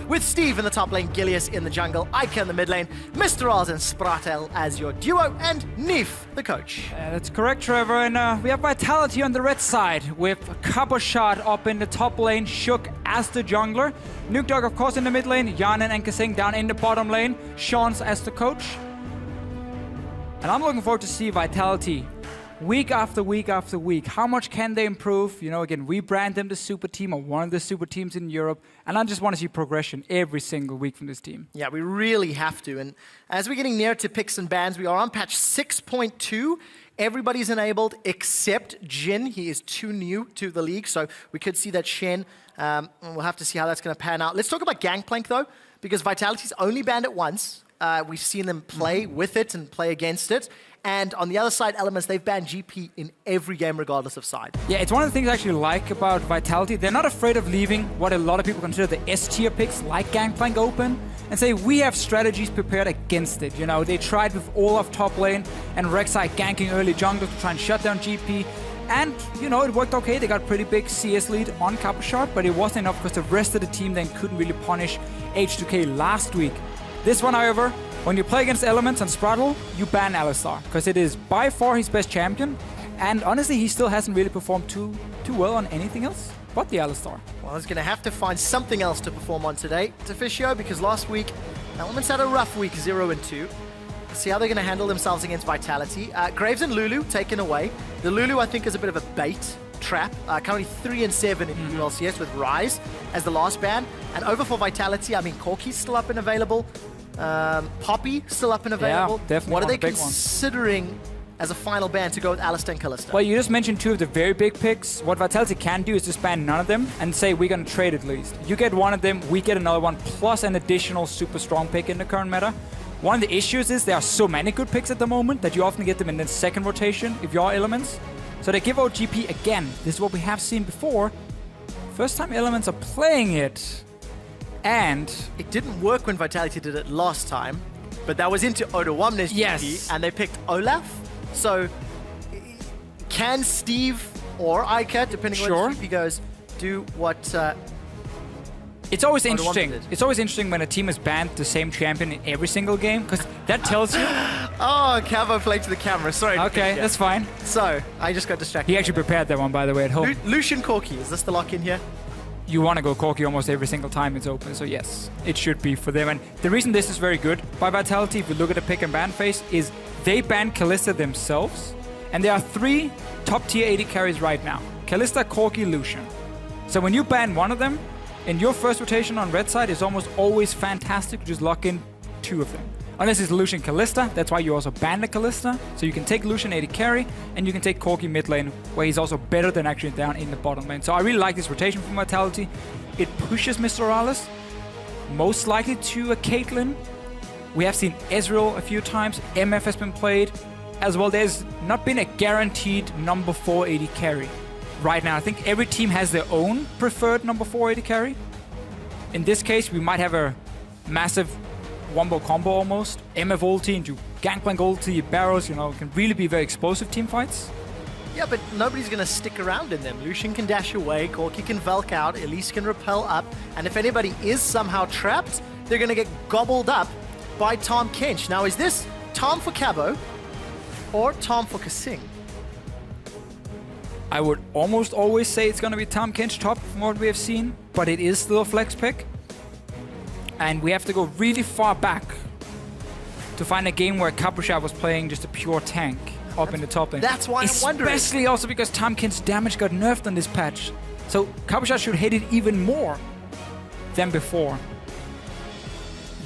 with Steve in the top lane, Gilius in the jungle, Ika in the mid lane, Mr. Oz and Spratel as your duo, and Neef, the coach. That's correct, Trevor. And we have Vitality on the red side with Shot up in the top lane, Shook as the jungler, Nuke Dog, of course, in the mid lane, Jan and Enkasing down in the bottom lane, Sean's as the coach. And I'm looking forward to see Vitality week after week after week. How much can they improve? You know, again, we brand them the super team or one of the super teams in Europe. And I just want to see progression every single week from this team. Yeah, we really have to. And as we're getting near to picks and bans, we are on patch 6.2. Everybody's enabled except Jin. He is too new to the league, so we could see that Shen. We'll have to see how that's going to pan out. Let's talk about Gangplank, though, because Vitality's only banned it once. We've seen them play with it and play against it. And on the other side, Elements, they've banned GP in every game, regardless of side. Yeah, it's one of the things I actually like about Vitality. They're not afraid of leaving what a lot of people consider the S-tier picks, like Gangplank, open, and say, we have strategies prepared against it. You know, they tried with Olaf top lane and Rek'Sai ganking early jungle to try and shut down GP. And, you know, it worked okay. They got a pretty big CS lead on Shot, but it wasn't enough because the rest of the team then couldn't really punish H2K last week. This one, however, when you play against Elements and Spraddle, you ban Alistar, because it is by far his best champion, and honestly, he still hasn't really performed too well on anything else but the Alistar. Well, he's going to have to find something else to perform on today, Officio, because last week, Elements had a rough week, 0-2. Let's see how they're going to handle themselves against Vitality. Graves and Lulu taken away. The Lulu, I think, is a bit of a bait trap. Currently 3-7 in LCS with Rise as the last ban. And over for Vitality, I mean, Corki's still up and available. Poppy still up and available. Yeah, definitely. What are they considering as a final ban to go with Alistar and Kalista? Well, you just mentioned two of the very big picks. What Vitality can do is just ban none of them and say we're going to trade at least. You get one of them, we get another one, plus an additional super strong pick in the current meta. One of the issues is there are so many good picks at the moment that you often get them in the second rotation if you're Elements. So they give out GP again. This is what we have seen before. First time Elements are playing it. And it didn't work when Vitality did it last time, but that was into Odawamne's GP, and they picked Olaf. So can Steve or Ika, depending on where the GP goes, do what it's always interesting. It's always interesting when a team has banned the same champion in every single game, because that tells you... Oh, Cavo played to the camera. Sorry. Okay, that's fine. So, I just got distracted. He actually prepared that one, by the way, at home. Lucian Corki, is this the lock-in here? You want to go Corki almost every single time it's open, so yes, it should be for them. And the reason this is very good by Vitality, if you look at the pick and ban phase, is they ban Kalista themselves, and there are 3 top-tier AD carries right now. Kalista, Corki, Lucian. So when you ban one of them, in your first rotation on red side, it's almost always fantastic to just lock in 2 of them. Unless it's Lucian Kalista, that's why you also ban the Kalista. So you can take Lucian AD carry, and you can take Corki mid lane, where he's also better than actually down in the bottom lane. So I really like this rotation from Vitality. It pushes Mr. Morales, most likely to a Caitlyn. We have seen Ezreal a few times, MF has been played. As well, there's not been a guaranteed number 4 AD carry. Right now, I think every team has their own preferred number 4 AD carry. In this case, we might have a massive wombo combo almost. MF ulti into Gangplank ulti, Barrows, you know, can really be very explosive team fights. Yeah, but nobody's going to stick around in them. Lucian can dash away, Corki can Velk out, Elise can repel up, and if anybody is somehow trapped, they're going to get gobbled up by Tahm Kench. Now, is this Tahm for Cabo or Tahm for Kasing? I would almost always say it's going to be Tahm Kench top from what we have seen, but it is still a flex pick. And we have to go really far back to find a game where Shot was playing just a pure tank up in the top lane. That's why I'm wondering. Especially also because Tahm Kench's damage got nerfed on this patch. So Shot should hit it even more than before.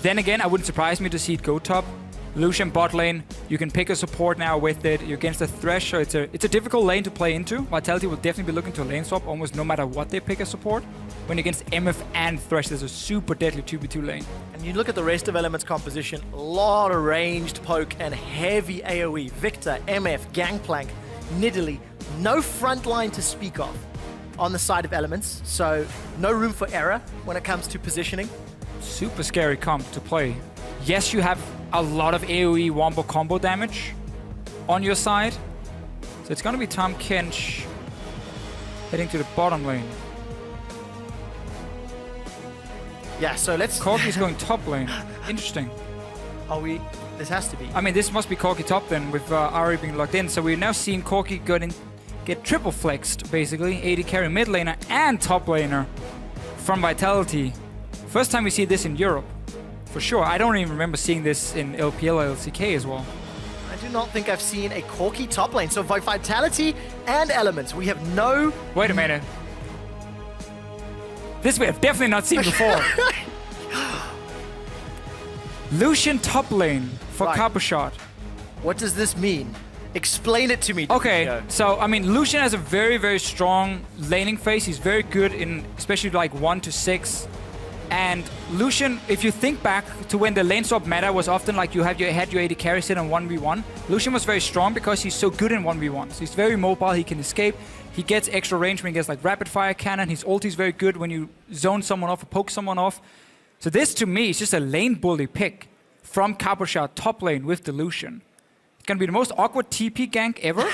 Then again, I wouldn't surprise me to see it go top. Lucian bot lane, you can pick a support now with it. You're against a Thresh, so it's a difficult lane to play into. Vitality will definitely be looking to a lane swap almost no matter what they pick as support. When you're against MF and Thresh, there's a super deadly 2v2 lane. And you look at the rest of Element's composition, a lot of ranged poke and heavy AoE. Victor, MF, Gangplank, Nidalee, no front line to speak of on the side of Elements, so no room for error when it comes to positioning. Super scary comp to play. Yes, you have a lot of AoE wombo combo damage on your side. So it's going to be Tahm Kench heading to the bottom lane. Yeah, so let's... Corki's going top lane. Interesting. Are we... This has to be. I mean, this must be Corki top then, with Ari being locked in. So we're now seeing Corki get triple flexed, basically. AD carry mid laner and top laner from Vitality. First time we see this in Europe, for sure. I don't even remember seeing this in LPL or LCK as well. I do not think I've seen a Corki top lane. So by Vitality and Elements, we have no... Wait a minute. This we have definitely not seen before. Lucian top lane for Right. Capushot. What does this mean? Explain it to me. Okay, Domenico. so I mean, Lucian has a very, very strong laning phase. He's very good in especially like 1 to 6. And Lucian, if you think back to when the lane swap meta was often like you had your AD carry sit on 1v1, Lucian was very strong because he's so good in 1v1s. He's very mobile, he can escape. He gets extra range when he gets like rapid fire cannon. His ulti is very good when you zone someone off or poke someone off. So this to me is just a lane bully pick from Capushot top lane with the Lucian. It's gonna be the most awkward TP gank ever.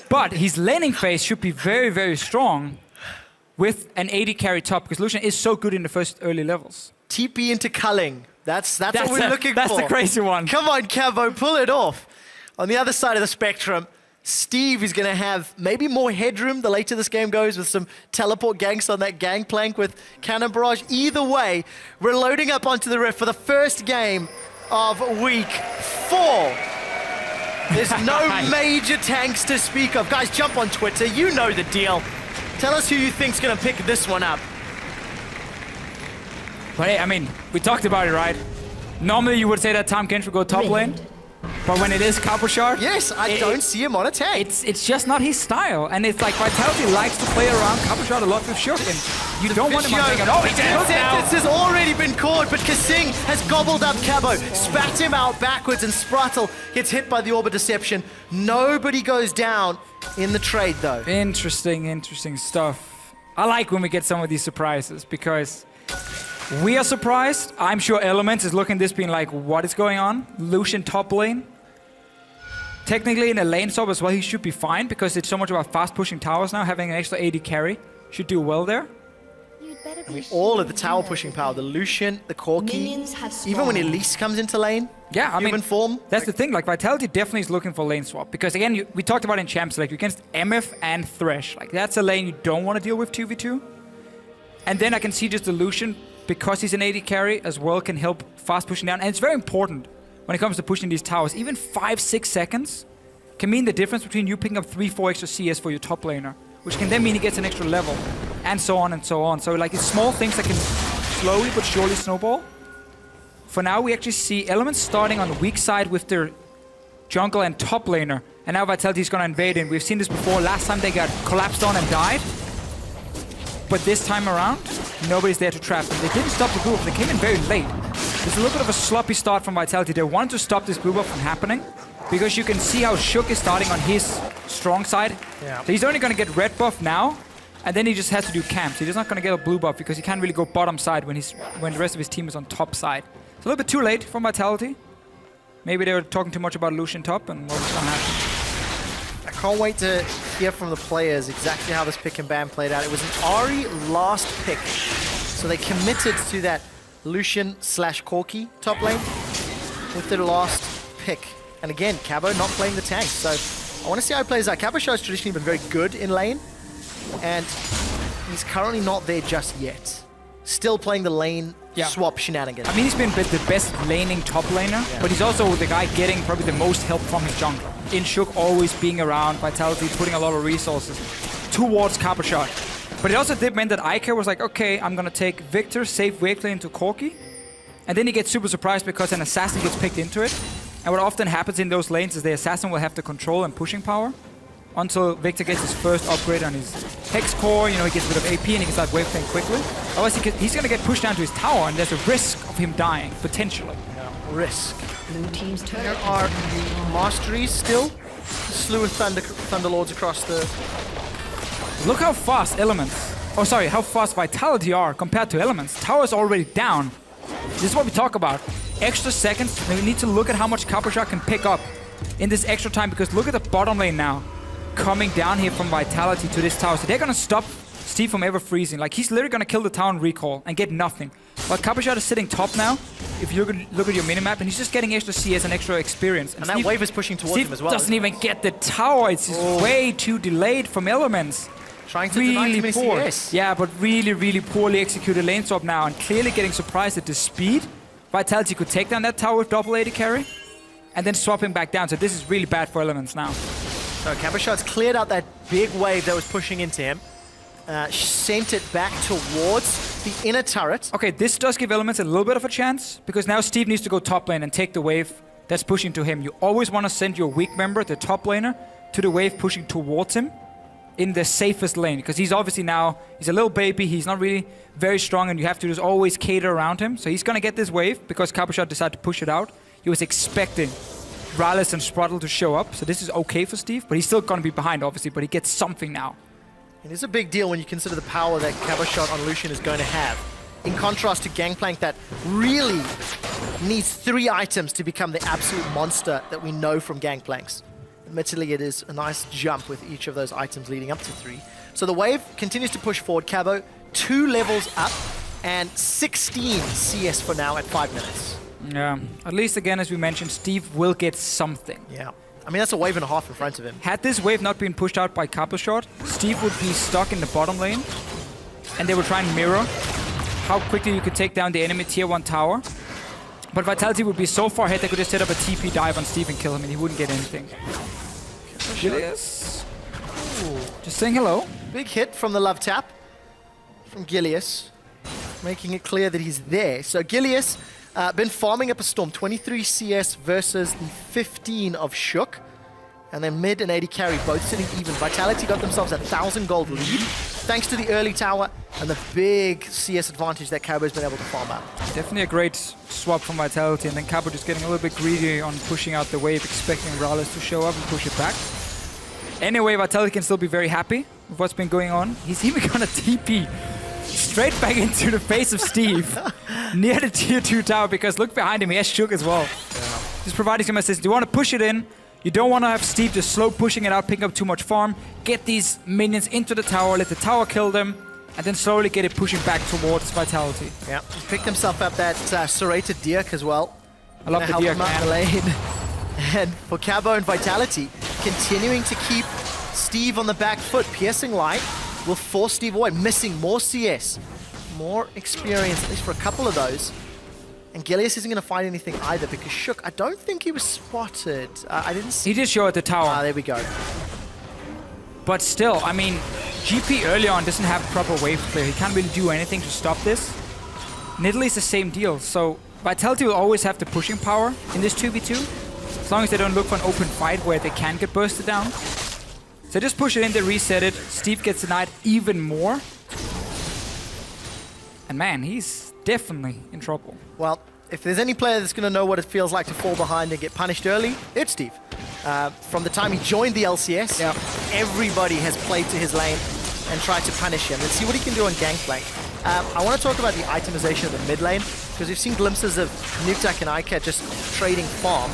But his laning phase should be very, very strong with an AD carry top, because Lucian is so good in the first early levels. TP into culling. That's what we're looking That's for. the crazy one. Come on, Cavo, pull it off. On the other side of the spectrum, Steve is going to have maybe more headroom the later this game goes with some teleport ganks on that gangplank with Cannon Barrage. Either way, we're loading up onto the Rift for the first game of week 4. There's no major tanks to speak of. Guys, jump on Twitter. You know the deal. Tell us who you think's going to pick this one up. But hey, I mean, we talked about it, right? Normally you would say that Tom Kench would go top lane. But when it is Capushot, Yes, I don't see him on a tank. it's just not his style. And it's like Vitality likes to play around Capushot a lot with Shook. And you don't want him on thinking, oh, he's The now. sentence has already been caught, but Kasing has gobbled up Cabo, spat him out backwards, and Sprattle gets hit by the Orb of Deception. Nobody goes down in the trade, though. Interesting stuff. I like when we get some of these surprises because we are surprised. I'm sure Elements is looking at this being like, what is going on? Lucian top lane. Technically in a lane swap as well, he should be fine because it's so much about fast pushing towers now. Having an extra AD carry should do well there. I mean, all of the tower pushing power, the Lucian, the Corki, even when Elise comes into lane, Yeah, I human mean, form. that's the thing. Like Vitality definitely is looking for lane swap because again, we talked about in champs, like against MF and Thresh. Like that's a lane you don't want to deal with 2v2. And then I can see just the Lucian, because he's an AD carry as well, can help fast pushing down. And it's very important when it comes to pushing these towers. Even 5-6 seconds can mean the difference between you picking up 3-4 extra CS for your top laner, which can then mean he gets an extra level, and so on and so on. So like it's small things that can slowly but surely snowball. For now, we actually see Elements starting on the weak side with their jungle and top laner. And now Vitality is going to invade in. We've seen this before. Last time they got collapsed on and died. But this time around, nobody's there to trap them. They didn't stop the blue buff. They came in very late. There's a little bit of a sloppy start from Vitality. They wanted to stop this blue buff from happening because you can see how Shook is starting on his strong side. Yeah. So he's only going to get red buff now, and then he just has to do camps. He's not going to get a blue buff because he can't really go bottom side when the rest of his team is on top side. It's a little bit too late for Vitality. Maybe they were talking too much about Lucian top and what was going to happen. I can't wait to hear from the players exactly how this pick and ban played out. It was an Ari last pick, so they committed to that Lucian/Corki top lane with their last pick. And again, Cabo not playing the tank, so I want to see how he plays out. Cabo has traditionally been very good in lane, and he's currently not there just yet. Still playing the lane swap shenanigans. I mean, he's been the best laning top laner, but he's also the guy getting probably the most help from his jungle. In Shook always being around, Vitality putting a lot of resources towards Capushot. But it also did mean that Iker was like, okay, I'm gonna take Victor, save Wakely into Corki. And then he gets super surprised because an assassin gets picked into it. And what often happens in those lanes is the assassin will have the control and pushing power until Victor gets his first upgrade on his Hex Core. You know, he gets a bit of AP and he can start wave playing quickly. Otherwise, he's gonna get pushed down to his tower and there's a risk of him dying, potentially. Risk. Blue team's turret. There are masteries still. Slew of Thunderlords across the... Look how fast Elements, how fast Vitality are compared to Elements. Tower's already down. This is what we talk about. Extra seconds, and we need to look at how much Capushot can pick up in this extra time, because look at the bottom lane now. Coming down here from Vitality to this tower. So they're gonna stop Steve from ever freezing. Like, he's literally gonna kill the tower and recall and get nothing. But Capuchat is sitting top now. If you look at your minimap, and he's just getting extra CS and extra experience. And that wave is pushing towards Steve him as well. doesn't even get the tower. It's just way too delayed from Elements. Trying to deny too many poor. CS. Yeah, but really poorly executed lane swap now, and clearly getting surprised at the speed. Vitality could take down that tower with double AD carry, and then swap him back down. So this is really bad for Elements now. So Capuchat's cleared out that big wave that was pushing into him. Sent it back towards the inner turret. Okay, this does give Elements a little bit of a chance, because now Steve needs to go top lane and take the wave that's pushing to him. You always want to send your weak member, the top laner, to the wave pushing towards him in the safest lane, because he's obviously now, he's a little baby, he's not really very strong, and you have to just always cater around him. So he's going to get this wave, because Capuchat decided to push it out. He was expecting Rallis and Sprottle to show up, so this is okay for Steve, but he's still going to be behind, obviously, but he gets something now. It is a big deal when you consider the power that Capuchat on Lucian is going to have. In contrast to Gangplank that really needs 3 items to become the absolute monster that we know from Gangplanks. Admittedly, it is a nice jump with each of those items leading up to 3. So the wave continues to push forward. Cabo, 2 levels up and 16 CS for now at 5 minutes. Yeah, at least again, as we mentioned, Steve will get something. Yeah. I mean, that's a wave and a half in front of him. Had this wave not been pushed out by Capuchat, Steve would be stuck in the bottom lane, and they would try and mirror how quickly you could take down the enemy tier 1 tower. But Vitality would be so far ahead they could just set up a TP dive on Steve and kill him, and he wouldn't get anything. Gilius. Just saying hello. Big hit from the love tap from Gilius, making it clear that he's there. So Gilius been farming up a Storm, 23 CS versus the 15 of Shook. And then mid and AD carry both sitting even. Vitality got themselves a 1,000 gold lead thanks to the early tower and the big CS advantage that Cabo's been able to farm out. Definitely a great swap from Vitality, and then Cabo just getting a little bit greedy on pushing out the wave, expecting Rallis to show up and push it back. Anyway, Vitality can still be very happy with what's been going on. He's even gonna TP straight back into the face of Steve near the tier 2 tower, because look behind him, he has Shook as well. Yeah. He's providing some assist. You want to push it in. You don't want to have Steve just slow pushing it out, picking up too much farm. Get these minions into the tower, let the tower kill them, and then slowly get it pushing back towards Vitality. Yeah, he's picked himself up that serrated Dirk as well. I love the Dirk, man. The lane. And for Cabo and Vitality, continuing to keep Steve on the back foot. Piercing Light will force Steve away, missing more CS, more experience, at least for a couple of those. And Gilius isn't going to find anything either, because Shook, I don't think he was spotted. I didn't see. He did show at the tower. Ah, there we go. But still, I mean, GP early on doesn't have proper wave clear. He can't really do anything to stop this. Nidalee's the same deal, so Vitality will always have the pushing power in this 2v2, as long as they don't look for an open fight where they can get bursted down. So just push it in, they reset it. Steve gets denied even more. And man, he's definitely in trouble. Well, if there's any player that's going to know what it feels like to fall behind and get punished early, it's Steve. From the time he joined the LCS, everybody has played to his lane and tried to punish him. Let's see what he can do on Gangplank. I want to talk about the itemization of the mid lane, because we've seen glimpses of Nukeduck and Icat just trading farm.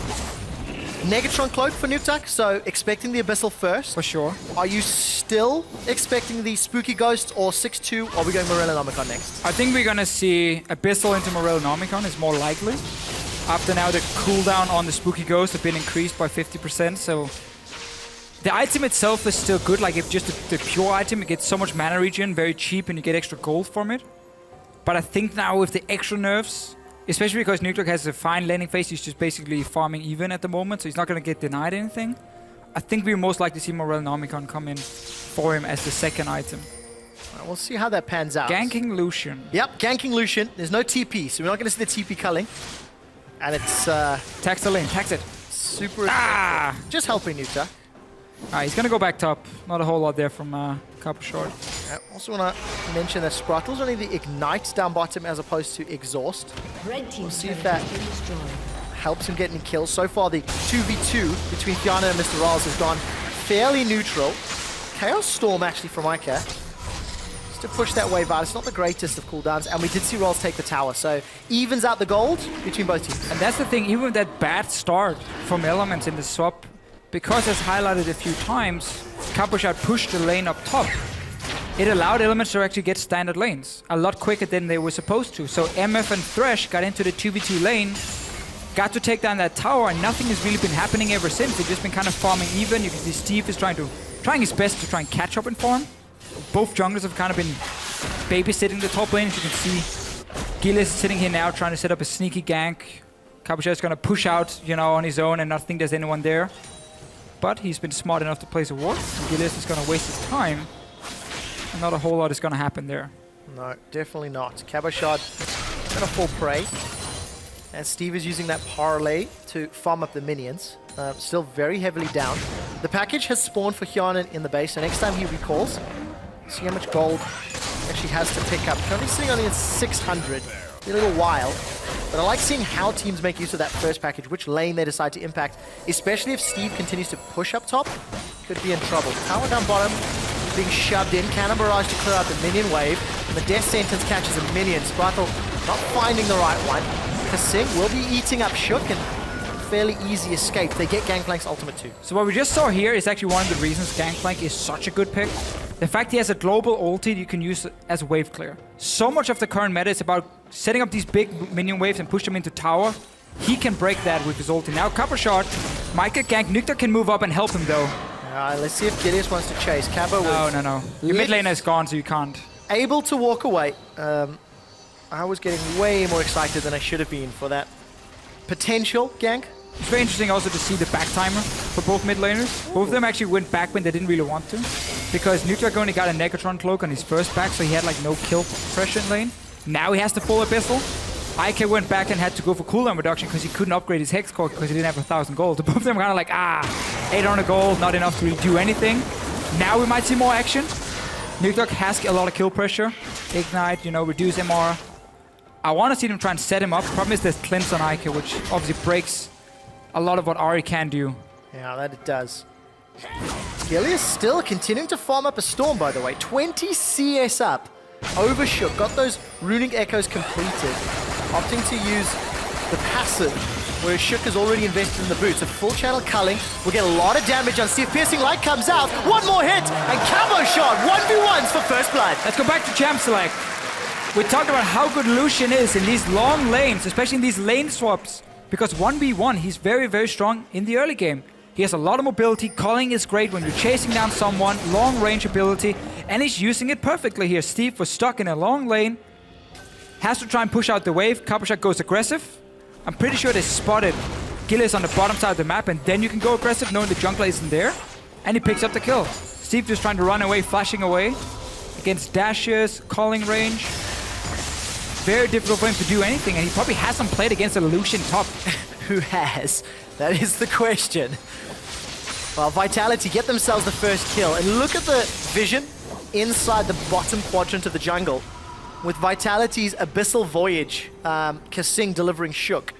Negatron Cloak for Nukeduck, so expecting the Abyssal first. For sure. Are you still expecting the Spooky Ghost or 6-2, or are we going Morellonomicon next? I think we're going to see Abyssal into Morellonomicon is more likely. After now the cooldown on the Spooky Ghost have been increased by 50%, so the item itself is still good. Like, if just the pure item, it gets so much mana regen, very cheap, and you get extra gold from it. But I think now with the extra nerfs, especially because Nukeduck has a fine landing phase, he's just basically farming even at the moment, so he's not going to get denied anything. I think we're most likely to see Morellonomicon come in for him as the second item. We'll see how that pans out. Ganking Lucian. Yep, ganking Lucian. There's no TP, so we're not going to see the TP culling. And it's tax the lane, tax it. Super just helping Nukeduck. He's going to go back top. Not a whole lot there from Capuchat. I also want to mention that Sprottle's only the Ignite down bottom as opposed to Exhaust. We'll see if that helps him getting kills. So far, the 2v2 between Kiana and Mr. Rawls has gone fairly neutral. Chaos Storm, actually, from Ica. Just to push that wave out. It's not the greatest of cooldowns, and we did see Rawls take the tower, so evens out the gold between both teams. And that's the thing, even with that bad start from Elements in the swap, because as highlighted a few times, Capuchat pushed the lane up top. it allowed Elements to actually get standard lanes a lot quicker than they were supposed to. So MF and Thresh got into the 2v2 lane, got to take down that tower, and nothing has really been happening ever since. They've just been kind of farming even. You can see Steve is trying his best to try and catch up in farm. Both junglers have kind of been babysitting the top lane. As you can see, Gilles is sitting here now trying to set up a sneaky gank. Cabochard is going to push out, on his own and not think there's anyone there. But he's been smart enough to place a ward. Gilles is going to waste his time. And not a whole lot is going to happen there. No, definitely not. Cabochard going to fall prey. And Steve is using that parlay to farm up the minions. Still very heavily down. The package has spawned for Hjarnan in the base, so next time he recalls, see how much gold he actually has to pick up. Currently sitting only at 600. Be a little while. But I like seeing how teams make use of that first package, which lane they decide to impact, especially if Steve continues to push up top, could be in trouble. Tower down bottom, being shoved in. Cannon Barrage to clear out the minion wave, and the Death Sentence catches a minion. Sparkle not finding the right one. Kasing will be eating up Shook, and fairly easy escape. They get Gangplank's ultimate too. So what we just saw here is actually one of the reasons Gangplank is such a good pick. The fact he has a global ulti you can use as wave clear. So much of the current meta is about setting up these big minion waves and push them into tower. He can break that with his ulti. Now Cabochard might get ganked. Nukta can move up and help him though. Let's see if Gideus wants to chase. Cabo No. Your mid laner is gone, so you can't. Able to walk away. I was getting way more excited than I should have been for that potential gank. It's very interesting also to see the back timer for both mid laners. Both of them actually went back when they didn't really want to. Because Nuktak only got a Negatron cloak on his first back, so he had like no kill pressure in lane. Now he has the full Abyssal. IK went back and had to go for cooldown reduction because he couldn't upgrade his Hex Core because he didn't have 1,000 gold. Both of them kind of like, 800 gold, not enough to really do anything. Now we might see more action. Nuktak has a lot of kill pressure. Ignite, reduce MR. I want to see them try and set him up. Problem is there's cleanse on IK, which obviously breaks a lot of what Ahri can do. Yeah, that it does. Gilius still continuing to farm up a Storm, by the way. 20 CS up over Shook. Got those Runic Echoes completed. Opting to use the passive, whereas Shook has already invested in the boots. A full channel culling will get a lot of damage on Steve. Piercing Light comes out. One more hit, and Cabochard 1v1s for first blood. Let's go back to Champ Select. We talked about how good Lucian is in these long lanes, especially in these lane swaps. Because 1v1, he's very, very strong in the early game. He has a lot of mobility. Calling is great when you're chasing down someone. Long range ability. And he's using it perfectly here. Steve was stuck in a long lane. Has to try and push out the wave. Cabochard goes aggressive. I'm pretty sure they spotted Gilles on the bottom side of the map. And then you can go aggressive knowing the jungler isn't there. And he picks up the kill. Steve just trying to run away, flashing away. Against dashes, calling range. Very difficult for him to do anything, and he probably hasn't played against a Lucian top. Who has? That is the question. Well, Vitality get themselves the first kill, and look at the vision inside the bottom quadrant of the jungle. With Vitality's Abyssal Voyage, Kasing delivering Shook.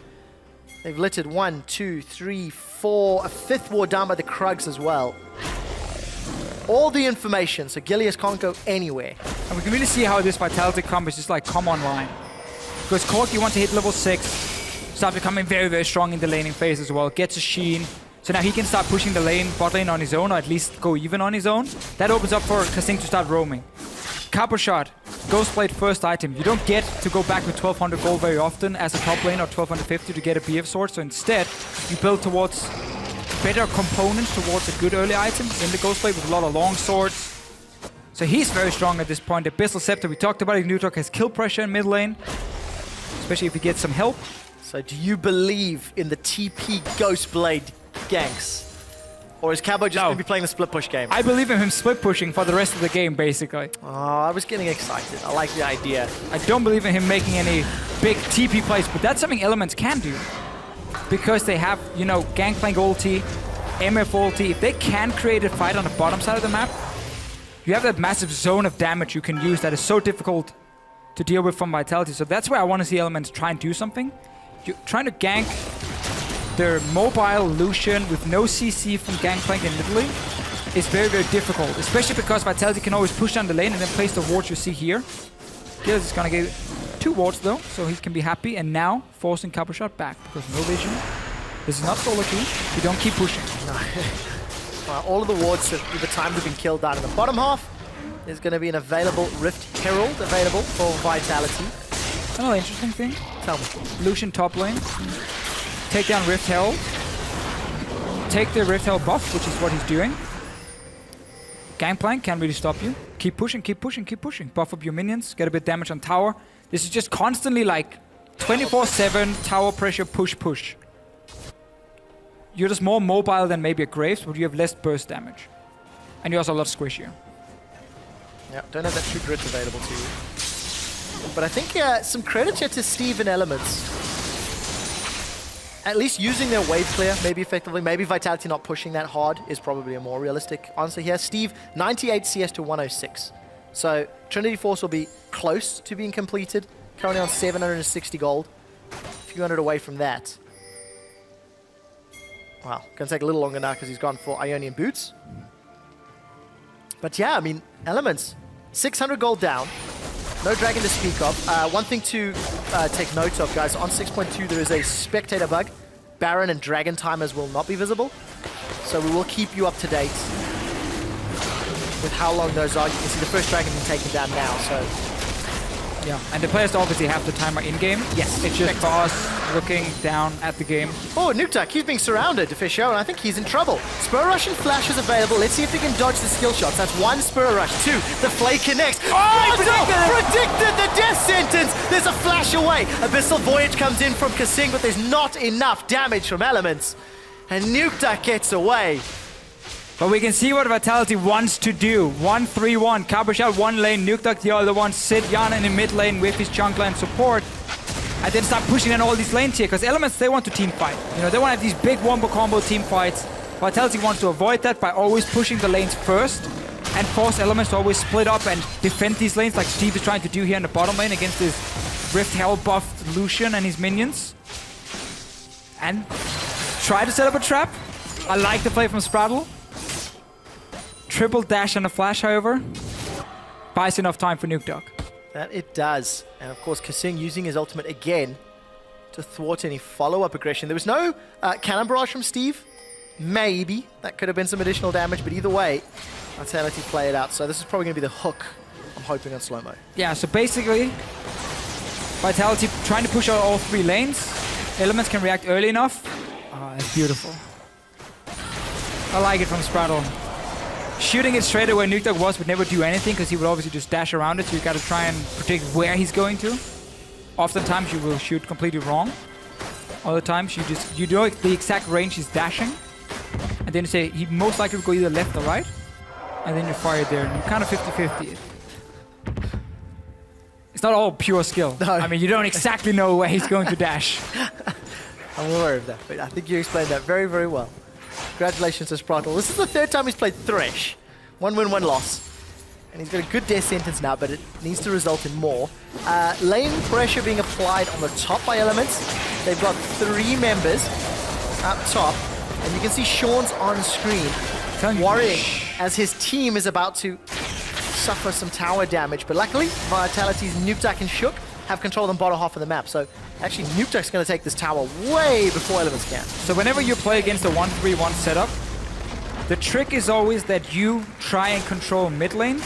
They've littered 1, 2, 3, 4, a fifth ward down by the Krugs as well. All the information, so Gilius can't go anywhere. And we can really see how this Vitality comp is just like come online. Because Corki wants to hit level 6, start becoming very, very strong in the laning phase as well. Gets a Sheen, so now he can start pushing the bot lane on his own, or at least go even on his own. That opens up for Kasing to start roaming. Cabochard, Ghostblade first item. You don't get to go back with 1200 gold very often as a top lane or 1250 to get a BF sword, so instead you build towards better components towards a good early item in the Ghostblade with a lot of long swords. So he's very strong at this point. The Abyssal Scepter, we talked about it. Nuktak has kill pressure in mid lane, especially if he gets some help. So do you believe in the TP Ghostblade ganks? Or is Cabo just going to be playing the split push game? I believe in him split pushing for the rest of the game, basically. Oh, I was getting excited. I like the idea. I don't believe in him making any big TP plays, but that's something Elements can do. Because they have, Gangplank ulti, MF ulti. If they can create a fight on the bottom side of the map, you have that massive zone of damage you can use that is so difficult to deal with from Vitality. So that's where I want to see Elements try and do something. You're trying to gank their mobile Lucian with no CC from Gangplank in mid lane is very, very difficult. Especially because Vitality can always push down the lane and then place the wards you see here. Gilles is going to get 2 wards though, so he can be happy. And now forcing Cabochard back because no vision. This is not solo queue. You don't keep pushing. No. All of the wards have either timed have been killed down in the bottom half There's going to be an available Rift Herald available for Vitality. Another interesting thing. Tell me. Lucian top lane. Take down Rift Herald. Take the Rift Herald buff, which is what he's doing. Gangplank can't really stop you. Keep pushing, keep pushing, keep pushing. Buff up your minions, get a bit of damage on tower. This is just constantly like 24/7 tower pressure, push, push. You're just more mobile than maybe a Graves, but you have less burst damage. And you're also a lot squishier. Yeah, don't have that true grit available to you. But I think some credit here to Steve and Elements. At least using their wave clear, maybe effectively. Maybe Vitality not pushing that hard is probably a more realistic answer here. Steve, 98 CS to 106. So Trinity Force will be close to being completed. Currently on 760 gold. A few hundred away from that. Wow, gonna take a little longer now because he's gone for Ionian Boots. But yeah, I mean, Elements, 600 gold down. No dragon to speak of. One thing to take note of, guys, on 6.2 there is a spectator bug. Baron and dragon timers will not be visible. So we will keep you up to date with how long those are. You can see the first dragon being taken down now, so... Yeah, and the players obviously have the timer in-game. Yes. It's just for us looking down at the game. Oh, Nuktak, he's being surrounded, Deficio, and I think he's in trouble. Spur Rush and Flash is available. Let's see if he can dodge the skill shots. That's one Spur Rush, two. The Flay connects. Oh, predicted the death sentence. There's a flash away. Abyssal Voyage comes in from Kasing, but there's not enough damage from Elements. And Nuktak gets away. But we can see what Vitality wants to do. 1-3-1. Cabochel one lane, Nuktak the other one. Sid Yana in the mid lane with his jungler and support. And then start pushing in all these lanes here. Because Elements, they want to team fight. You know, they want to have these big wombo combo team fights. Vitality wants to avoid that by always pushing the lanes first. And force Elements to always split up and defend these lanes like Steve is trying to do here in the bottom lane against his Rift Herald buffed Lucian and his minions. And try to set up a trap. I like the play from Spraddle. Triple dash and a flash, however, buys enough time for Nuktak. That it does. And of course, Kasing using his ultimate again to thwart any follow-up aggression. There was no cannon barrage from Steve. Maybe. That could have been some additional damage, but either way, Vitality play it out. So this is probably going to be the hook, I'm hoping, on slow-mo. Yeah, so basically, Vitality trying to push out all three lanes. Elements can react early enough. Oh, that's beautiful. I like it from Spraddle. Shooting it straight away Nuktak would never do anything because he would obviously just dash around it, so you gotta try and predict where he's going to. Oftentimes you will shoot completely wrong. Other times you know the exact range he's dashing. And then you say he most likely will go either left or right. And then you fire it there and you kind of 50-50 it. It's not all pure skill. No. I mean, you don't exactly know where he's going to dash. I'm aware of that, but I think you explained that very, very well. Congratulations to Spraddle. This is the third time he's played Thresh. 1 win, 1 loss. And he's got a good death sentence now, but it needs to result in more. Lane pressure being applied on the top by Elements. They've got 3 members up top. And you can see Sean's on screen worrying as his team is about to suffer some tower damage. But luckily, Vitality's Nuktak and Shook have control on the bottom half of the map. So actually, Nuktak's going to take this tower way before Elements can. So whenever you play against a 1-3-1 setup, the trick is always that you try and control mid lane,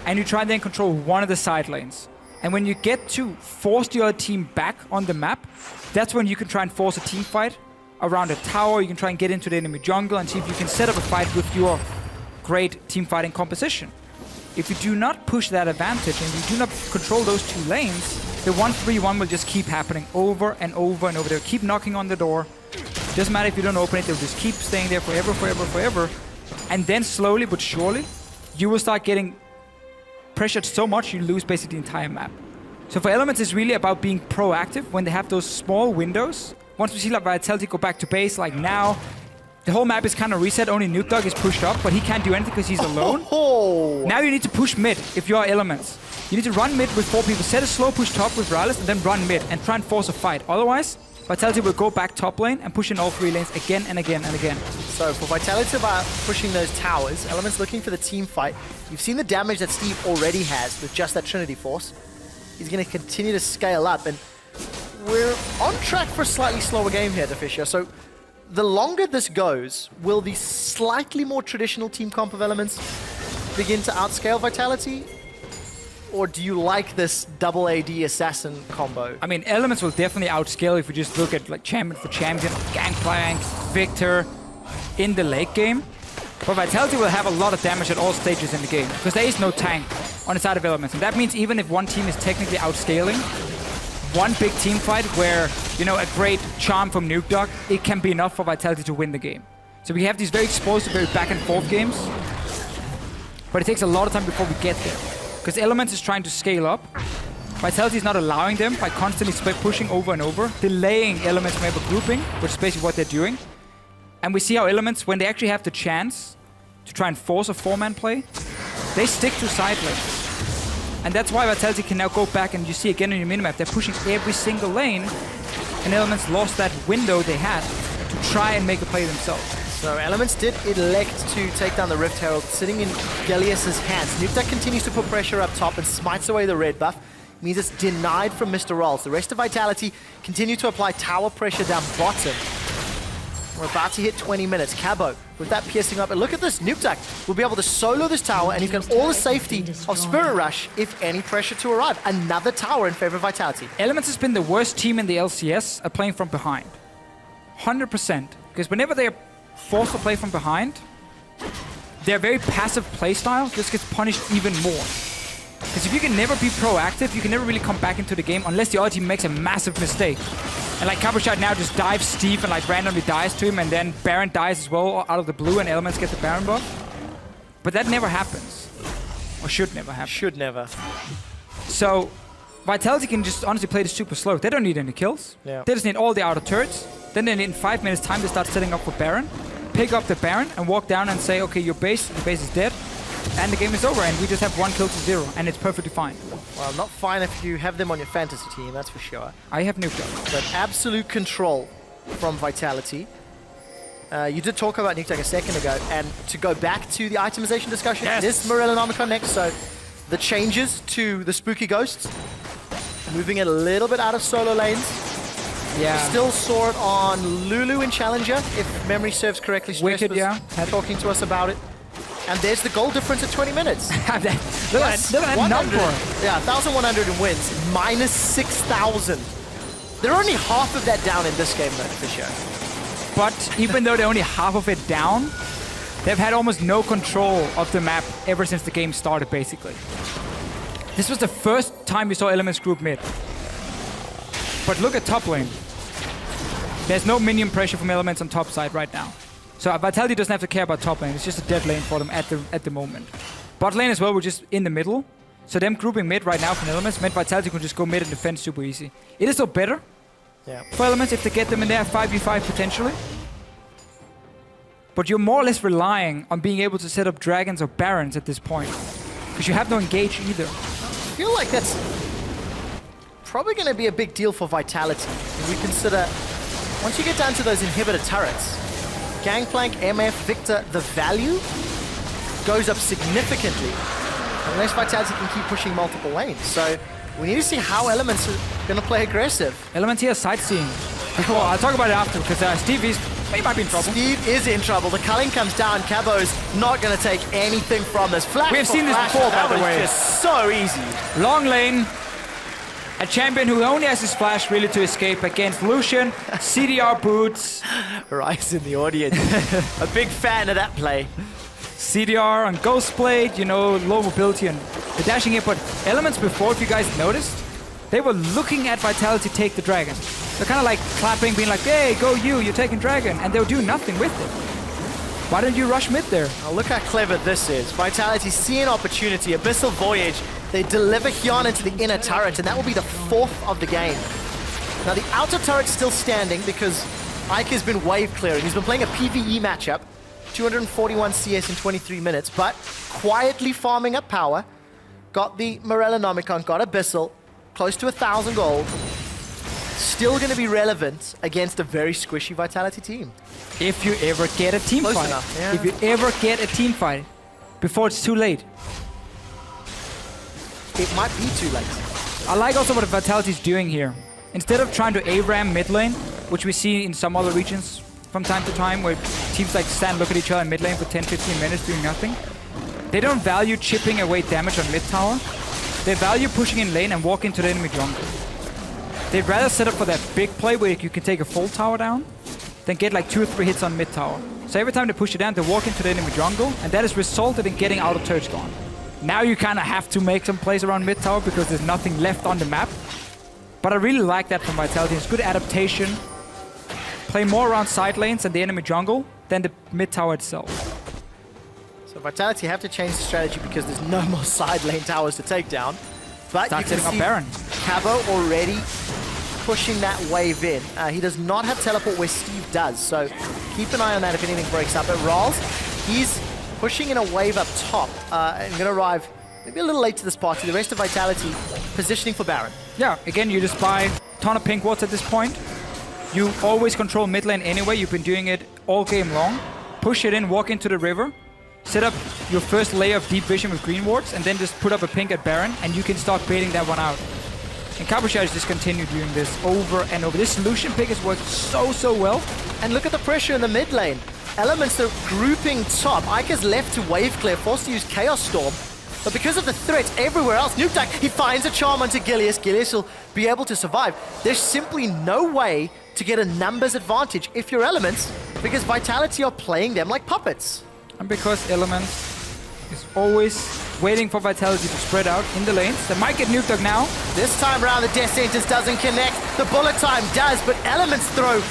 and you try and then control one of the side lanes. And when you get to force the other team back on the map, that's when you can try and force a team fight around a tower. You can try and get into the enemy jungle and see if you can set up a fight with your great team fighting composition. If you do not push that advantage and you do not control those 2 lanes, the 1-3-1 will just keep happening over and over and over. They'll keep knocking on the door. Doesn't matter if you don't open it, they'll just keep staying there forever. And then slowly but surely, you will start getting pressured so much you lose basically the entire map. So for Elements, it's really about being proactive when they have those small windows. Once we see like Vitality go back to base, like now, the whole map is kind of reset. Only Nuktak is pushed up, but he can't do anything because he's alone. Oh. Now you need to push mid if you are Elements. You need to run mid with 4 people, set a slow push top with Rylus, and then run mid and try and force a fight. Otherwise, Vitality will go back top lane and push in all 3 lanes again and again and again. So for Vitality about pushing those towers, Elements looking for the team fight. You've seen the damage that Steve already has with just that Trinity Force. He's going to continue to scale up, and we're on track for a slightly slower game here, Deficio. So the longer this goes, will the slightly more traditional team comp of Elements begin to outscale Vitality? Or do you like this double AD assassin combo? I mean, Elements will definitely outscale if we just look at like champion for champion, Gangplank, Victor in the late game. But Vitality will have a lot of damage at all stages in the game because there is no tank on the side of Elements. And that means even if one team is technically outscaling, one big team fight where, you know, a great charm from Nuke Dog, it can be enough for Vitality to win the game. So we have these very explosive, very back and forth games. But it takes a lot of time before we get there. Because Elements is trying to scale up. Vitality is not allowing them by constantly split pushing over and over, delaying Elements from ever grouping, which is basically what they're doing. And we see how Elements, when they actually have the chance to try and force a 4-man play, they stick to side lanes. And that's why Vitality can now go back, and you see again in your minimap, they're pushing every single lane, and Elements lost that window they had to try and make a play themselves. So Elements did elect to take down the Rift Herald, sitting in Gelius's hands. Nuke continues to put pressure up top and smites away the red buff. It means it's denied from Mr. Rolls. The rest of Vitality continue to apply tower pressure down bottom. We're about to hit 20 minutes. Cabo with that piercing up. And look at this, Nuke will be able to solo this tower, and he's got all the safety of Spirit Rush if any pressure to arrive. Another tower in favor of Vitality. Elements has been the worst team in the LCS at playing from behind. 100%. Because whenever they're forced to play from behind, their very passive playstyle just gets punished even more. Because if you can never be proactive, you can never really come back into the game unless the other team makes a massive mistake. And like Cabochard now just dives Steve and like randomly dies to him, and then Baron dies as well out of the blue and Elements get the Baron buff. But that never happens. Or should never happen. Should never. So Vitality can just honestly play this super slow. They don't need any kills. Yeah. They just need all the outer turrets. Then in 5 minutes time they start setting up for Baron, pick up the Baron and walk down and say, okay, your base is dead, and the game is over, and we just have 1 kill to 0, and it's perfectly fine. Well, not fine if you have them on your fantasy team, that's for sure. I have Nuke Dog. But absolute control from Vitality. You did talk about Nuke a second ago, and to go back to the itemization discussion, yes. This Morellonomicon next, so the changes to the Spooky Ghosts, moving it a little bit out of solo lanes. Yeah. We still saw it on Lulu in Challenger, if memory serves correctly. Wicked, yeah. Talking to us about it. And there's the goal difference at 20 minutes. Look at that number. Yeah, 1,100 in wins, minus 6,000. They're only half of that down in this game, though, for sure. But even though they're only half of it down, they've had almost no control of the map ever since the game started, basically. This was the first time we saw Elements group mid. But look at top lane. There's no minion pressure from Elements on top side right now. So Vitality doesn't have to care about top lane. It's just a dead lane for them at the moment. Bot lane as well, we're just in the middle. So them grouping mid right now from Elements meant Vitality can just go mid and defend super easy. It is still better for Elements if they get them in there 5v5 potentially. But you're more or less relying on being able to set up dragons or barons at this point. Because you have no engage either. I feel like that's probably going to be a big deal for Vitality. If we consider, once you get down to those inhibitor turrets, Gangplank, MF, Victor, the value goes up significantly unless Vitality can keep pushing multiple lanes. So we need to see how Elements are going to play aggressive. Elements here sightseeing. Well, I'll talk about it after because Steve he might be in trouble. Steve is in trouble. The culling comes down. Cabo's not going to take anything from this. Flash we have seen this before, by the way. Just so easy. Long lane. A champion who only has his flash really to escape against Lucian. CDR boots. Rise in the audience. A big fan of that play. CDR on Ghostblade, you know, low mobility and the dashing here. But Elements before, if you guys noticed, they were looking at Vitality take the dragon. They're kind of like clapping, being like, hey, go you're taking dragon. And they'll do nothing with it. Why don't you rush mid there? Oh, look how clever this is. Vitality see an opportunity. Abyssal Voyage. They deliver Hyun into the inner turret, and that will be the 4th of the game. Now, the outer turret's still standing because Ike has been wave clearing. He's been playing a PvE matchup, 241 CS in 23 minutes, but quietly farming up power. Got the Morellonomicon, got Abyssal, close to 1,000 gold. Still going to be relevant against a very squishy Vitality team. If you ever get a team Close fight. enough, yeah. If you ever get a team fight before it's too late. It might be too late. I like also what Vitality's doing here. Instead of trying to ARAM mid lane, which we see in some other regions from time to time, where teams like stand, look at each other in mid lane for 10-15 minutes doing nothing, They don't value chipping away damage on mid tower. They value pushing in lane and walking to the enemy jungle. They'd rather set up for that big play where you can take a full tower down than get like 2 or 3 hits on mid tower. So every time they push it down, they walk into the enemy jungle, and that has resulted in getting out of turret gone. Now you kind of have to make some plays around mid tower because there's nothing left on the map. But I really like that from Vitality. It's good adaptation. Play more around side lanes and the enemy jungle than the mid tower itself. So Vitality have to change the strategy because there's no more side lane towers to take down. But Start you can setting up see Baron. Cabo already pushing that wave in. He does not have teleport where Steve does, so keep an eye on that if anything breaks up. But Ralls, he's pushing in a wave up top and going to arrive maybe a little late to this party. The rest of Vitality positioning for Baron. Yeah, again, you just buy a ton of pink wards at this point. You always control mid lane anyway. You've been doing it all game long. Push it in, walk into the river, set up your first layer of deep vision with green wards, and then just put up a pink at Baron, and you can start baiting that one out. And Cabochard has just continued doing this over and over. This solution pick has worked so well. And look at the pressure in the mid lane. Elements are grouping top. Ika's left to wave clear, forced to use Chaos Storm. But because of the threats everywhere else, Nukeduck, he finds a charm onto Gilius. Gilius will be able to survive. There's simply no way to get a numbers advantage if you're Elements, because Vitality are playing them like puppets. And because Elements is always waiting for Vitality to spread out in the lanes. They might get Nukeduck now. This time around, the Death Sentence doesn't connect. The bullet time does, but Elements throw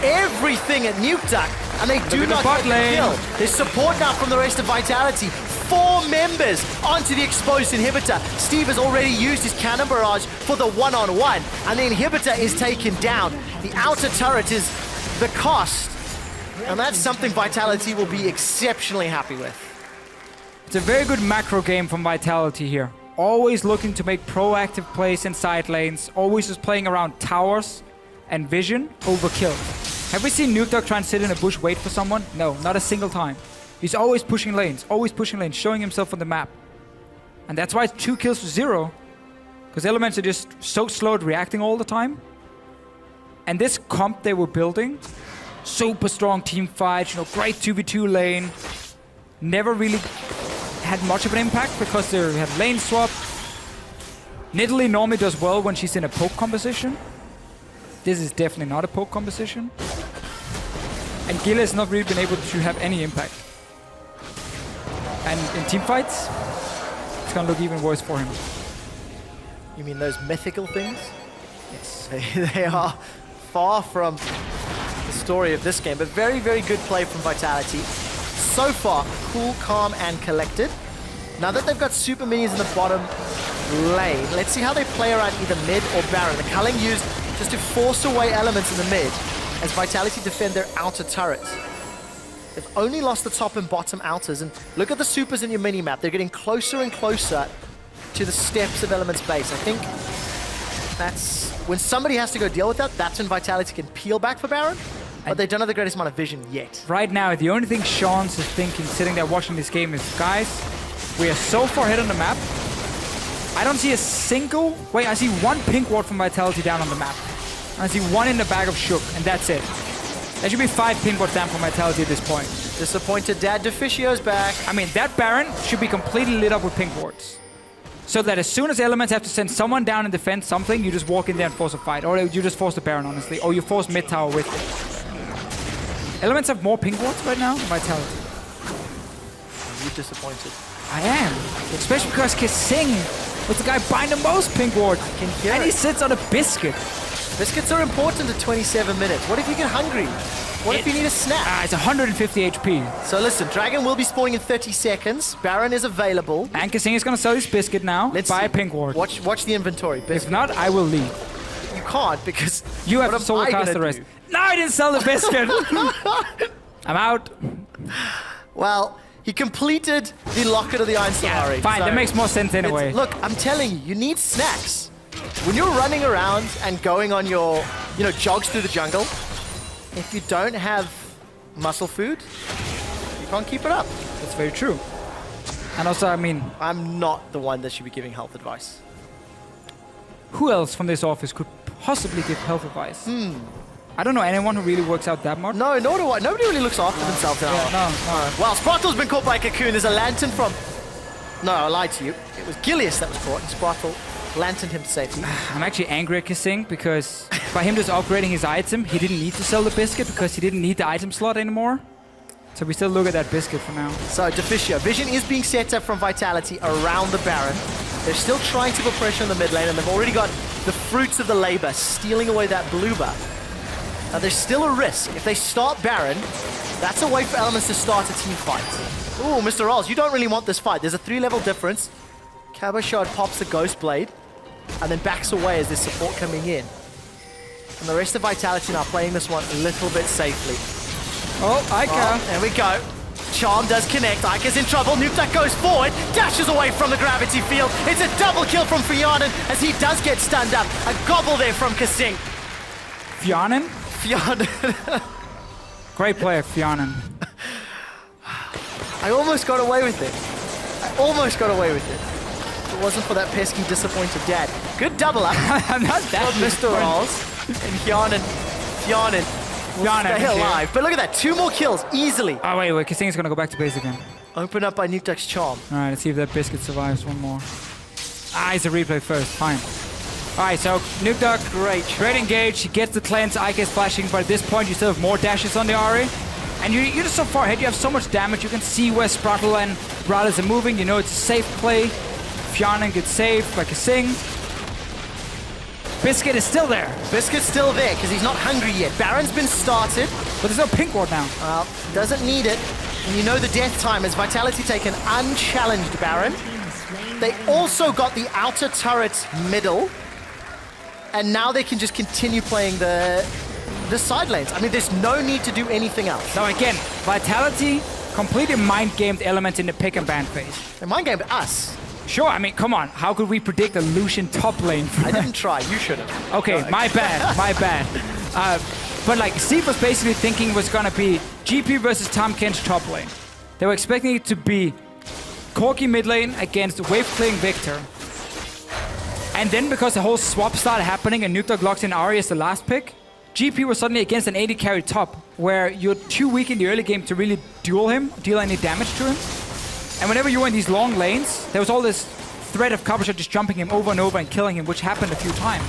everything at Nukeduck, and they do not get the kill. There's support now from the rest of Vitality. 4 members onto the exposed inhibitor. Steve has already used his cannon barrage for the one-on-one, and the inhibitor is taken down. The outer turret is the cost, and that's something Vitality will be exceptionally happy with. It's a very good macro game from Vitality here. Always looking to make proactive plays in side lanes, always just playing around towers and vision over kills. Have we seen Nukeduck try and sit in a bush, wait for someone? No, not a single time. He's always pushing lanes, showing himself on the map. And that's why it's 2 kills to 0. Because Elements are just so slow at reacting all the time. And this comp they were building, super strong team fights, great 2v2 lane. Never really had much of an impact because they have lane swap. Nidalee normally does well when she's in a poke composition. This is definitely not a poke composition. And Gila has not really been able to have any impact. And in team fights, it's gonna look even worse for him. You mean those mythical things? Yes. They are far from the story of this game, but very, very good play from Vitality. So far, cool, calm, and collected. Now that they've got super minions in the bottom lane, let's see how they play around either mid or Baron. The culling used just to force away Elements in the mid as Vitality defend their outer turrets. They've only lost the top and bottom outers, and look at the supers in your mini-map. They're getting closer and closer to the steps of Elements base. I think that's when somebody has to go deal with that, that's when Vitality can peel back for Baron. But they don't have the greatest amount of vision yet. Right now, the only thing Sean's is thinking, sitting there watching this game, is, guys, we are so far ahead on the map. I don't see a single... Wait, I see 1 pink ward from Vitality down on the map. And I see 1 in the bag of Shook, and that's it. There should be 5 pink wards down from Vitality at this point. Disappointed Dad Deficio's back. I mean, that Baron should be completely lit up with pink wards. So that as soon as Elements have to send someone down and defend something, you just walk in there and force a fight. Or you just force the Baron, honestly. Or you force mid tower with it. Elements have more pink wards right now than Vitality. You're disappointed. I am. Especially because Kissing was the guy buying the most pink wards. I can hear and it. he sits on a biscuit. Biscuits are important at 27 minutes. What if you get hungry? What if you need a snack? It's 150 HP. So listen, Dragon will be spawning in 30 seconds. Baron is available. And Kissing is going to sell his biscuit now. Let's buy see. a pink ward. Watch the inventory. If not, I will leave. You can't because You have what to solo am I cast gonna the rest. do? No, I didn't sell the biscuit. I'm out. Well, he completed the Locket of the Iron Safari. Fine, so that makes more sense anyway. look, I'm telling you, you need snacks. When you're running around and going on your, jogs through the jungle, if you don't have muscle food, you can't keep it up. That's very true. And also, I mean, I'm not the one that should be giving health advice. who else from this office could possibly give health advice? I don't know anyone who really works out that much. No, nor do I. Nobody really looks after themselves now. No. Well, Sparkle's been caught by a cocoon. There's a lantern from No, I lied to you. It was Gilius that was caught, and Sprotle lanterned him to safety. I'm actually angry at Kissing because by him just upgrading his item, he didn't need to sell the biscuit because he didn't need the item slot anymore. So we still look at that biscuit for now. So Deficio, vision is being set up from Vitality around the Baron. They're still trying to put pressure on the mid lane, and they've already got the fruits of the labor, stealing away that blue buff. Now there's still a risk. If they start Baron, that's a way for Elements to start a team fight. Ooh, Mr. Rolls, you don't really want this fight. There's a 3-level difference. Cabochard pops the Ghost Blade, and then backs away as there's support coming in. And the rest of Vitality now playing this one a little bit safely. Oh, Ica. Oh, there we go. Charm does connect. Ica's in trouble. Nukeduck goes forward, dashes away from the gravity field. It's a double kill from Fionin as he does get stunned up. A gobble there from Kasing. Fionin? Fionin. Great player, Fionin. I almost got away with it. I almost got away with it. If it wasn't for that pesky, disappointed dad. Good double up. I'm not that Mr. Rolls. And Fionin will stay alive. But look at that. 2 more kills easily. Oh, wait. Kissing is going to go back to base again. Open up by Nukeduck's Charm. All right, let's see if that biscuit survives one more. Ah, it's a replay first. Fine. All right, so Nukeduck, great engage. He gets the cleanse. Ica is flashing, but at this point, you still have more dashes on the Ahri. And you're just so far ahead. You have so much damage. You can see where Sprotle and Brothers are moving. You know it's a safe play. Fionin gets saved by Kasing. Biscuit is still there. Biscuit's still there because he's not hungry yet. Baron's been started. But there's no pink ward now. Doesn't need it. And you know the death time as Vitality take an unchallenged Baron. They also got the outer turret middle. And now they can just continue playing the side lanes. I mean, there's no need to do anything else. Now again, Vitality completely mind-gamed Element in the pick and ban phase. They mind-gamed us. Sure, I mean, come on. How could we predict a Lucian top lane? I didn't try. You should have. Okay, no, my bad. But like, Steve was basically thinking it was gonna be GP versus Tom Kench top lane. They were expecting it to be Corki mid lane against wave-clearing Victor. And then because the whole swap started happening and Nukeduck locks in Ahri as the last pick, GP was suddenly against an 80 carry top, where you're too weak in the early game to really duel him, deal any damage to him. And whenever you were in these long lanes, there was all this threat of Cabochard just jumping him over and over and killing him, which happened a few times.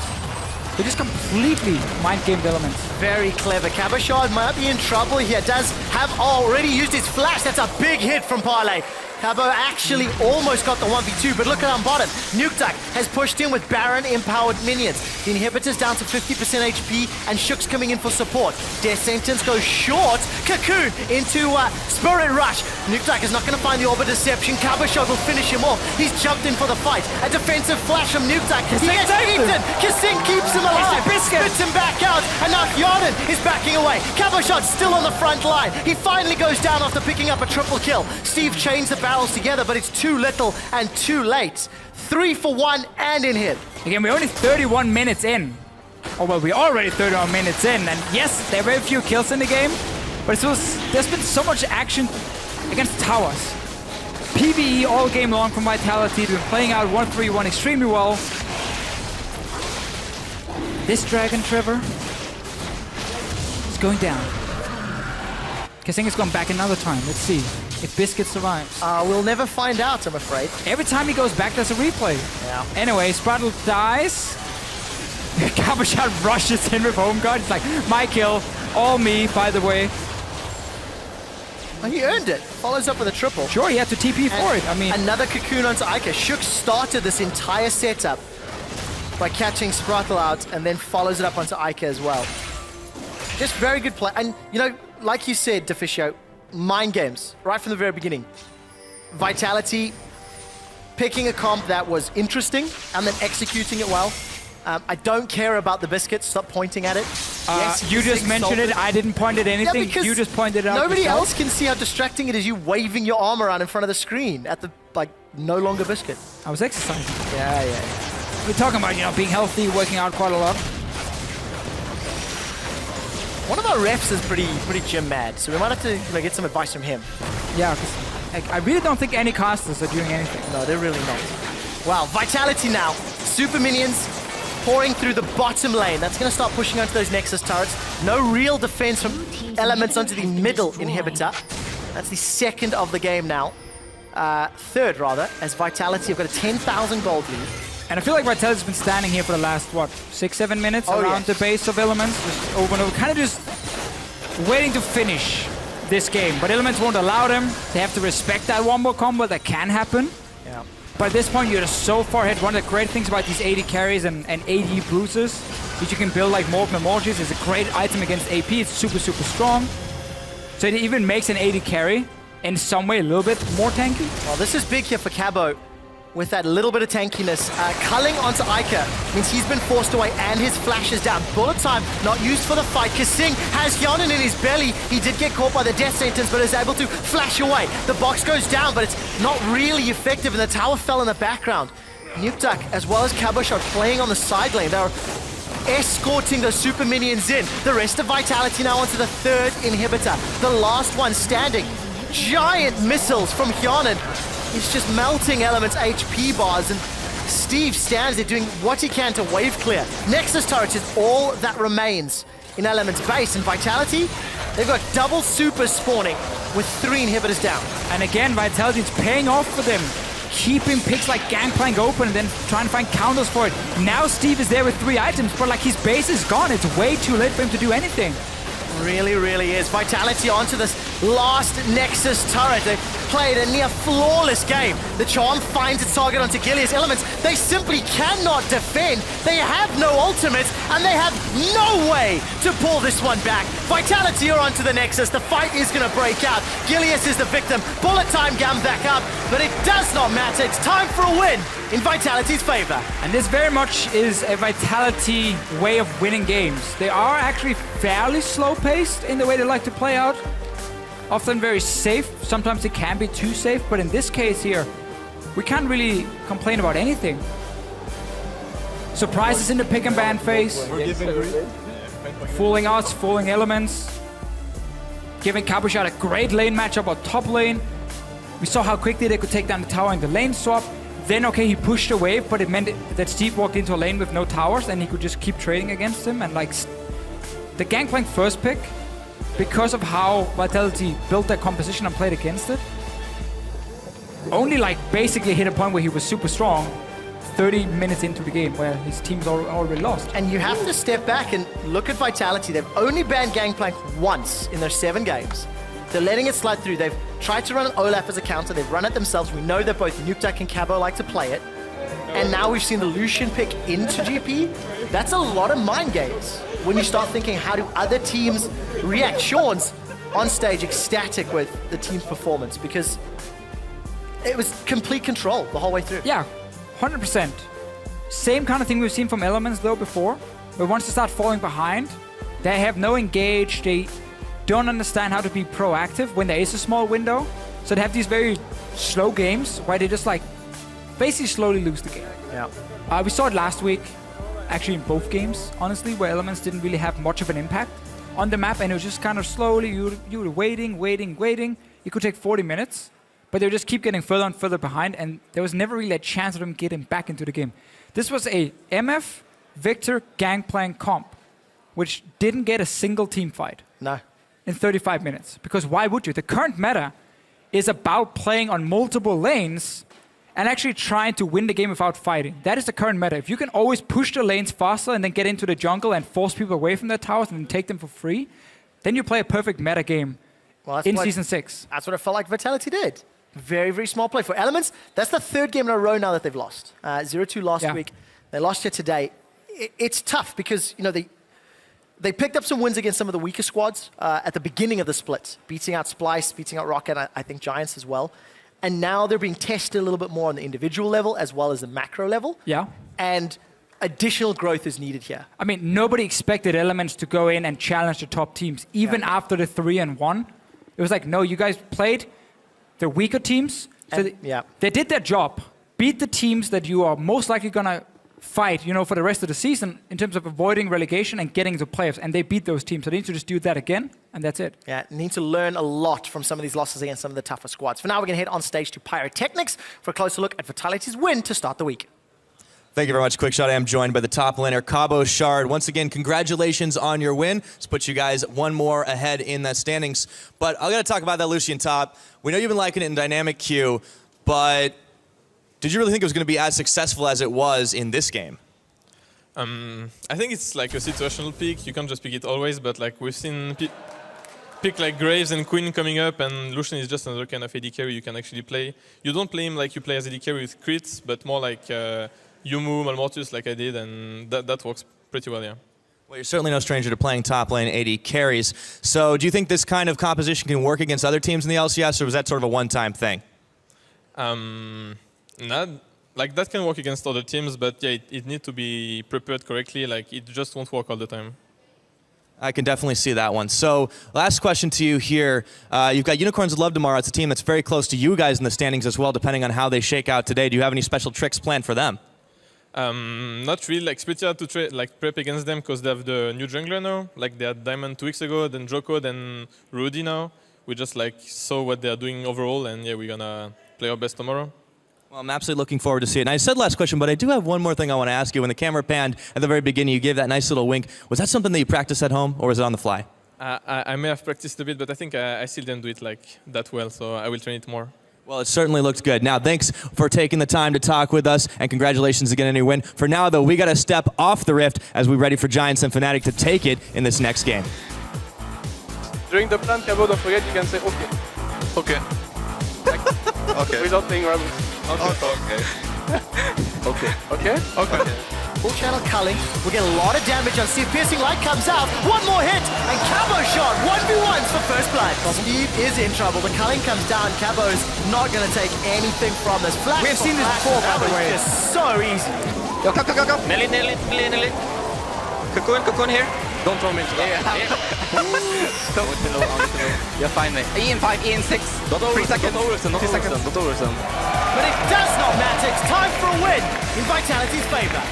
They just completely mind-gamed Elements. Very clever. Cabochard might be in trouble here. Does have already used his flash. That's a big hit from Parlay. Cabo actually almost got the 1v2, but look at on bottom. Nukeduck has pushed in with Baron-empowered minions. The inhibitor's down to 50% HP, and Shook's coming in for support. Death Sentence goes short. Cocoon into Spirit Rush. Nukeduck is not going to find the Orb of Deception. Cabochard will finish him off. He's jumped in for the fight. A defensive flash from Nukeduck. He gets eaten. Kasing keeps him alive. Spits him back out, and now Fionin is backing away. Cabochard's still on the front line. He finally goes down after picking up a triple kill. Steve chains the barrels together, but it's too little and too late. 3 for 1 and in hit. Again, we're only 31 minutes in. Oh, well, we're already 31 minutes in. And yes, there were a few kills in the game, but there's been so much action against towers. PvE all game long from Vitality. They've been playing out 1-3-1 extremely well. This dragon, Trevor, is going down. Kasing has gone back another time. Let's see if Biscuit survives. We'll never find out, I'm afraid. Every time he goes back, there's a replay. Yeah. Anyway, Sprotle dies. Cabochard rushes in with Home Guard. It's like, my kill, all me, by the way. Well, he earned it. Follows up with a triple. Sure, he had to TP for it. I mean, another cocoon onto Ica. Shook started this entire setup by catching Sprotle out and then follows it up onto Ica as well. Just very good play. And, you know, like you said, Deficio, mind games right from the very beginning. Vitality picking a comp that was interesting and then executing it well. I don't care about the biscuit. Stop pointing at it. Yes, you just mentioned it. I didn't point at anything. Yeah, you just pointed it out. Nobody yourself. else can see how distracting it is. You waving your arm around in front of the screen at the no longer biscuit. I was exercising. Yeah. We're talking about being healthy, working out quite a lot. One of our refs is pretty gym mad, so we might have to get some advice from him. Yeah, because I really don't think any casters are doing anything. No, they're really not. Wow, Vitality now. Super minions pouring through the bottom lane. That's going to start pushing onto those Nexus turrets. No real defense from Elements onto the middle inhibitor. That's the second of the game now. third rather, as Vitality have got a 10,000 gold lead. And I feel like Vitality's been standing here for the last, what, 6-7 minutes around the base of Elements, just over and over, kind of just waiting to finish this game. But Elements won't allow them. They have to respect that wombo combo that can happen. Yeah. But at this point, you're just so far ahead. One of the great things about these 80 carries and 80 bruises is you can build like more emojis. It's a great item against AP. It's super, super strong. So it even makes an 80 carry in some way a little bit more tanky. Well, this is big here for Cabo. With that little bit of tankiness. Culling onto Ica means he's been forced away and his flash is down. Bullet time not used for the fight. Kasing has Hyonin in his belly. He did get caught by the death sentence, but is able to flash away. The box goes down, but it's not really effective, and the tower fell in the background. Nukeduck, as well as Caboche, are playing on the side lane. They're escorting the super minions in. The rest of Vitality now onto the third inhibitor. The last one standing. Giant missiles from Hyonin. He's just melting Element's HP bars, and Steve stands there doing what he can to wave clear. Nexus turret is all that remains in Element's base, and Vitality, they've got double super spawning with 3 inhibitors down. And again, Vitality is paying off for them. Keeping picks like Gangplank open and then trying to find counters for it. Now Steve is there with 3 items, but like his base is gone. It's way too late for him to do anything. Really, really is. Vitality onto this last Nexus turret. They played a near flawless game. The Charm finds its target onto Gilius. Elements, they simply cannot defend. They have no ultimates, and they have no way to pull this one back. Vitality are onto the Nexus. The fight is going to break out. Gilius is the victim. Bullet time gam back up, but it does not matter. It's time for a win in Vitality's favor. And this very much is a Vitality way of winning games. They are actually fairly slow-paced in the way they like to play out. Often very safe. Sometimes it can be too safe, but in this case here, we can't really complain about anything. Surprises in the pick and ban phase. Fooling us, fooling Elements. Giving Caboche a great lane matchup on top lane. We saw how quickly they could take down the tower in the lane swap. Then, okay, he pushed a wave, but it meant that Steve walked into a lane with no towers and he could just keep trading against him. And like, the Gangplank first pick, because of how Vitality built their composition and played against it, only like basically hit a point where he was super strong 30 minutes into the game where his team's already lost. And you have to step back and look at Vitality. They've only banned Gangplank once in their 7 games. They're letting it slide through. They've tried to run an Olaf as a counter. They've run it themselves. We know that both Nukeduck and Cabo like to play it. And now we've seen the Lucian pick into GP. That's a lot of mind games when you start thinking, how do other teams react? Sean's on stage ecstatic with the team's performance because it was complete control the whole way through. Yeah, 100%. Same kind of thing we've seen from Elements though before, where once they start falling behind, they have no engage, they don't understand how to be proactive when there is a small window. So they have these very slow games where they just like basically slowly lose the game. Yeah. We saw it last week, actually in both games, honestly, where Elements didn't really have much of an impact on the map, and it was just kind of slowly, you were waiting. It could take 40 minutes, but they would just keep getting further and further behind, and there was never really a chance of them getting back into the game. This was a MF, Victor, Gangplank comp, which didn't get a single team fight. No. In 35 minutes. Because why would you? The current meta is about playing on multiple lanes and actually trying to win the game without fighting. That is the current meta. If you can always push the lanes faster and then get into the jungle and force people away from their towers and take them for free, then you play a perfect meta game in Season 6. That's what it felt like Vitality did. Very, very small play for Elements. That's the 3rd game in a row now that they've lost. 0-2 last week. They lost here today. It's tough because, you know, they picked up some wins against some of the weaker squads at the beginning of the split, beating out Splice, beating out Rocket, I think Giants as well. And now they're being tested a little bit more on the individual level as well as the macro level. Yeah. And additional growth is needed here. I mean, nobody expected Elements to go in and challenge the top teams, even after the 3-1. It was like, no, you guys played the weaker teams. So they did their job. Beat the teams that you are most likely going to fight, you know, for the rest of the season in terms of avoiding relegation and getting to playoffs, and they beat those teams. So they need to just do that again, and that's it. Yeah, need to learn a lot from some of these losses against some of the tougher squads. For now, we're going to head on stage to Pyrotechnics for a closer look at Vitality's win to start the week. Thank you very much, Quickshot. I am joined by the top laner, Cabo Shard. Once again, congratulations on your win. Let's put you guys one more ahead in the standings. But I'm going to talk about that Lucian top. We know you've been liking it in Dynamic Q, but did you really think it was going to be as successful as it was in this game? I think it's like a situational pick. You can't just pick it always, but like we've seen pick like Graves and Queen coming up, and Lucian is just another kind of AD carry you can actually play. You don't play him like you play as AD carry with crits, but more like Yumu, Malmortius like I did, and that works pretty well, yeah. Well, you're certainly no stranger to playing top lane AD carries. So do you think this kind of composition can work against other teams in the LCS, or was that sort of a one-time thing? Like that can work against other teams, but yeah, it needs to be prepared correctly. Like it just won't work all the time. I can definitely see that one. So last question to you here. You've got Unicorns of Love tomorrow. It's a team that's very close to you guys in the standings as well, depending on how they shake out today. Do you have any special tricks planned for them? Not really. Like, it's pretty hard to prep against them because they have the new jungler now. Like they had Diamond 2 weeks ago, then Joko, then Rudy now. We just like saw what they are doing overall, and yeah, we're gonna play our best tomorrow. Well, I'm absolutely looking forward to see it. And I said last question, but I do have one more thing I want to ask you. When the camera panned at the very beginning, you gave that nice little wink. Was that something that you practiced at home, or was it on the fly? I may have practiced a bit, but I think I still didn't do it like that well, so I will train it more. Well, it certainly looked good. Now, thanks for taking the time to talk with us, and congratulations again on your win. For now, though, we got to step off the Rift as we're ready for Giants and Fnatic to take it in this next game. During the plan, Cabo, don't forget you can say okay. Okay. Okay. Without playing rabbits. Okay. Okay. Okay. Okay? Okay. Full channel culling. We'll get a lot of damage on Steve. Piercing Light comes out. One more hit. And Cabo shot. 1v1s for first blood. Steve is in trouble. The culling comes down. Cabo's not going to take anything from this. Flash. We have seen this before, by the way. That was just so easy. Go, go, go, go, go. Nelly. Cocoon here. Don't throw me into that. You're fine, mate. Ian 5, Ian 6. Don't 3 seconds. Don't 2 seconds. oversend. But it does not matter. It's time for a win in Vitality's favor.